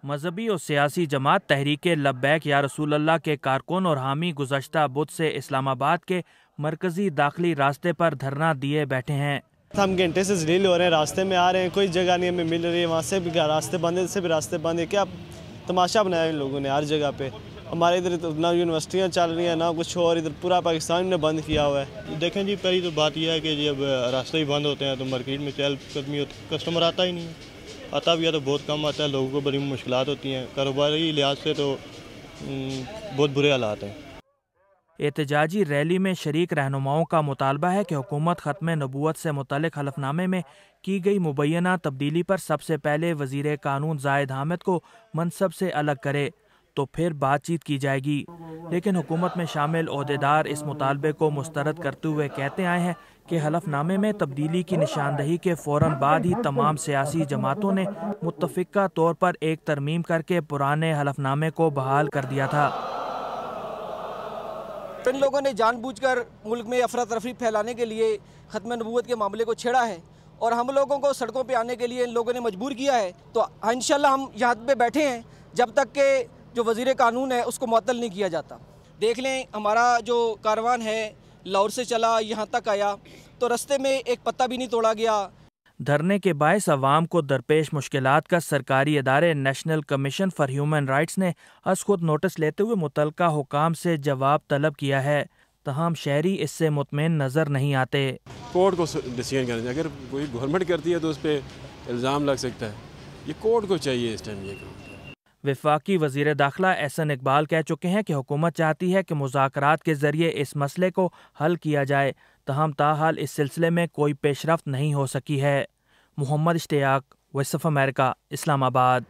مذہبی اور سیاسی جماعت تحریک لبیک یا رسول اللہ کے کارکن اور حامی گزشتہ بدھ سے اسلام آباد کے مرکزی داخلی راستے پر دھرنا دیے بیٹھے ہیں۔ ہم گھنٹے سے ذلیل ہو رہے ہیں، راستے میں آ رہے ہیں، کوئی جگہ نہیں ہمیں مل رہی ہے، وہاں سے بھی راستے بند ہیں، سے بھی راستے بند ہیں۔ کیا تماشا بنایا ان لوگوں نے ہر جگہ پہ؟ ہمارے ادھر نہ یونیورسٹیاں چل رہی ہیں نہ کچھ اور، ادھر پورا پاکستان نے بند کیا ہوا ہے۔ دیکھیں جی، پہلی تو بات یہ ہے کہ جب راستے ہی بند ہوتے ہیں تو مارکیٹ میں چہل قدمی ہوتی، کسٹمر آتا ہی نہیں ہے، آتا بھی ہے تو بہت کم آتا ہے، لوگوں کو بڑی مشکلات ہوتی ہیں، کاروباری لحاظ سے تو بہت برے حالات ہیں۔ احتجاجی ریلی میں شریک رہنماؤں کا مطالبہ ہے کہ حکومت ختم نبوت سے متعلق حلف نامے میں کی گئی مبینہ تبدیلی پر سب سے پہلے وزیر قانون زاہد حامد کو منصب سے الگ کرے تو پھر بات چیت کی جائے گی، لیکن حکومت میں شامل عہدیدار اس مطالبے کو مسترد کرتے ہوئے کہتے آئے ہیں کہ حلف نامے میں تبدیلی کی نشاندہی کے فوراً بعد ہی تمام سیاسی جماعتوں نے متفقہ طور پر ایک ترمیم کر کے پرانے حلف نامے کو بحال کر دیا تھا۔ ان لوگوں نے جان بوجھ کر ملک میں افراتفری پھیلانے کے لیے ختم نبوت کے معاملے کو چھیڑا ہے اور ہم لوگوں کو سڑکوں پہ آنے کے لیے ان لوگوں نے مجبور کیا ہے۔ تو انشاءاللہ ہم یہاں پہ بیٹھے ہیں جب تک کہ جو وزیر قانون ہے اس کو معطل نہیں کیا جاتا۔ دیکھ لیں ہمارا جو کاروان ہے لاہور سے چلا یہاں تک آیا تو رستے میں ایک پتا بھی نہیں توڑا گیا۔ دھرنے کے باعث عوام کو درپیش مشکلات کا سرکاری ادارے national commission for human rights نے از خود نوٹس لیتے ہوئے متعلقہ حکام سے جواب طلب کیا ہے، تاہم شہری اس سے مطمئن نظر نہیں آتے۔ کورٹ کو ڈیسیژن کرنا چاہیے، اگر کوئی گورنمنٹ کرتی ہے تو اس پہ الزام لگ سکتا ہے، یہ کورٹ کو چاہیے اس ٹائم یہ کام۔ وفاقی وزیر داخلہ احسن اقبال کہہ چکے ہیں کہ حکومت چاہتی ہے کہ مذاکرات کے ذریعے اس مسئلے کو حل کیا جائے، تاہم تاحال اس سلسلے میں کوئی پیش رفت نہیں ہو سکی ہے۔ محمد اشتیاق، وائس آف امریکہ، اسلام آباد۔